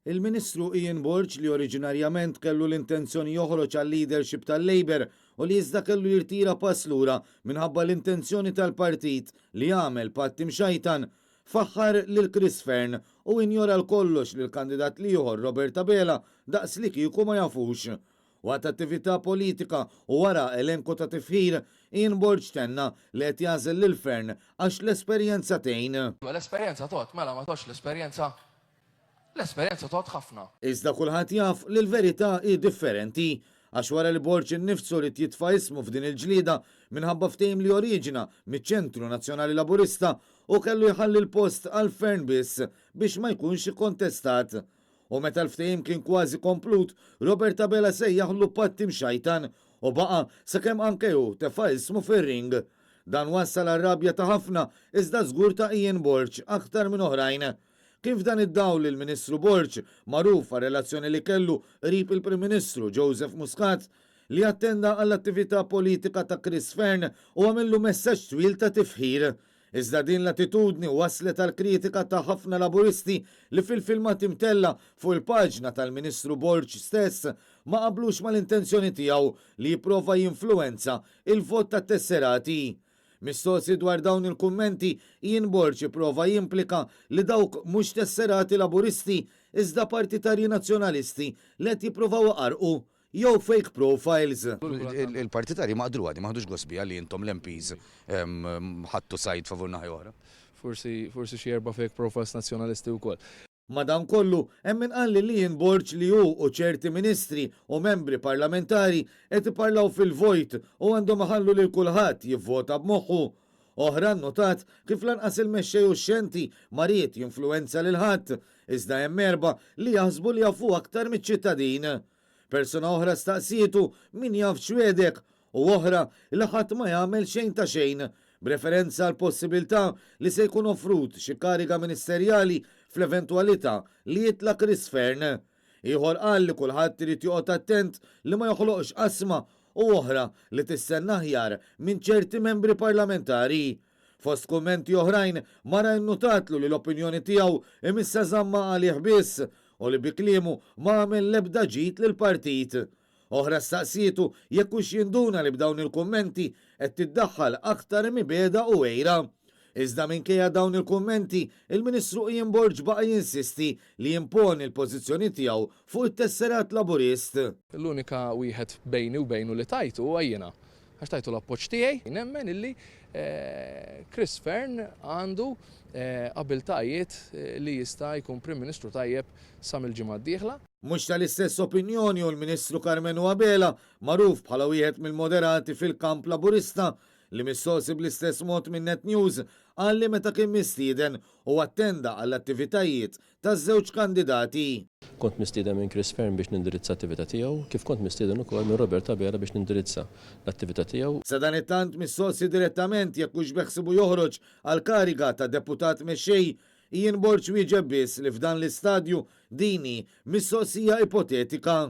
Il-Ministru Ian Borg li oriġinarjament kellu l-intenzjoni joħroġ għal-leadership tal-Labor u li iżda kellu jirtira pass lura minħabba l-intenzjoni tal-partit li għamel patt imxajtan faħħar lil Chris Fern u injora l-kollox lil kandidat liħor Robert Abela daqs li kieku ma jafux. Waqt attività politika u wara elenku ta' tifħir, Ian Borg tenna li qed jażel lil Fern għax l-esperjenza tgħin. L-esperjenza tot, mela ma tox l-esperjenza tot ħafna. Iżda kulħadd jaf li l-verità hi differenti għax wara li Borg innifsu li jitfa' ismu f'din il-ġlieda minħabba ftehim li oriġina miċ-Ċentru Nazzjonali Laburista u kellu jħalli l-post għal Fern biss biex ma jkunx ikkontestat. U meta l-ftehim kien kważi komplut, Robert Abela sejjaħlu patt imxajtan u baqa sakemm anke hu tefa' ismu fir-ring. Dan wassal għar-rabja ta' ħafna iżda żgur ta' Ian Borg aktar minn oħrajn. Kif dan id-dawl il-Ministru Borg magħruf għar relazzjoni li kellu qrib il-Prim Ministru Joseph Muscat li attenda għall-attività politika ta' Chris Fern u għamillu messaġġ twil ta' tifħir. Iżda din l-attitudni waslet għal kritika ta' ħafna laburisti li fil-filmat imtella fuq il-paġna tal-Ministru Borg stess ma qablux mal-intenzjoni tiegħu li jipprova jinfluwenza il-vot tat tesserati. Mistoqsi dwar dawn il-kummenti, Ian Borg jipprova jimplika li dawk mhux tesserati laburisti iżda partitarji nazzjonalisti li qed jippruvaw għarqu jew fake profiles. Il-partitarji maqdru għadi maħdux gosbija li jintom l-MPs ħattu sajt favur naħi oħra. Forsi xi erba' fake profiles nazzjonalisti wkoll. Madankollu, hemm min qal li Ian Borg li hu u ċerti ministri u membri parlamentari qed iparlaw fil-vojt u għandhom iħallu lil kulħadd jivvota b'moħħu. Oħran notat kif lanqas il-mexxej u x-xenti mariet jinfluwenza lil ħadd, iżda hemm erba' li jaħsbu li jafu aktar miċ-ċittadin. Persuna oħra staqsietu min jaf x'wiedek u oħra li ħadd ma jagħmel xejn ta' xejn, b'referenza għal possibilità li se jkun offrut xi kariga ministerjali fl-eventwalità li jitla Chris Fern. Ieħor qal li kulħadd irid joqgħod attent li ma joħloqx qasma u oħra li tistenna aħjar minn ċerti membri parlamentari. Fost kummenti oħrajn mara nnutatlu li l-opinjoni tiegħu imissa żamma għalih biss u li bi kliemu ma għamel l-ebda ġid lill-partit. Oħra staqsietu jekk hux jinduna li b'dawn il-kummenti qed tiddaħħal aktar mibeda u għejra. Iżda minkejja dawn il-kummenti, il-Ministru Ian Borg baqa' jinsisti li jimponi l-pożizzjoni tiegħu fuq it-tesserat laburist. L-unika wieħed bejni u bejnu li tajtu għajjena. Għax tajtu l-appoġġ tiegħi, nemmen illi Chris Fern għandu abiltajiet li jista' jkun Prim Ministru tajjeb sa mill-ġimgħa d-dieħla. Mhux tal-istess opinjoni u l-Ministru Carmenu Abela, magħruf bħala wieħed mill-moderati fil-kamp laburista, li mistoqsi bl-istess mod minn Net News qal li meta kien mistieden u attenda għall-attivitajiet taż-żewġ kandidati. Kont mistieden minn Chris Fern biex nindirizza attività tiegħu, kif kont mistieden ukoll minn Robert Abela biex nindirizza l-attività tiegħu. Sa dan it-tant mistoqsi direttament jekk hux beħsibu joħroġ għal kariga ta' deputat mexxej, Ian Borg wieġeb biss li f'dan l-istadju dini mistoqsija ipotetika.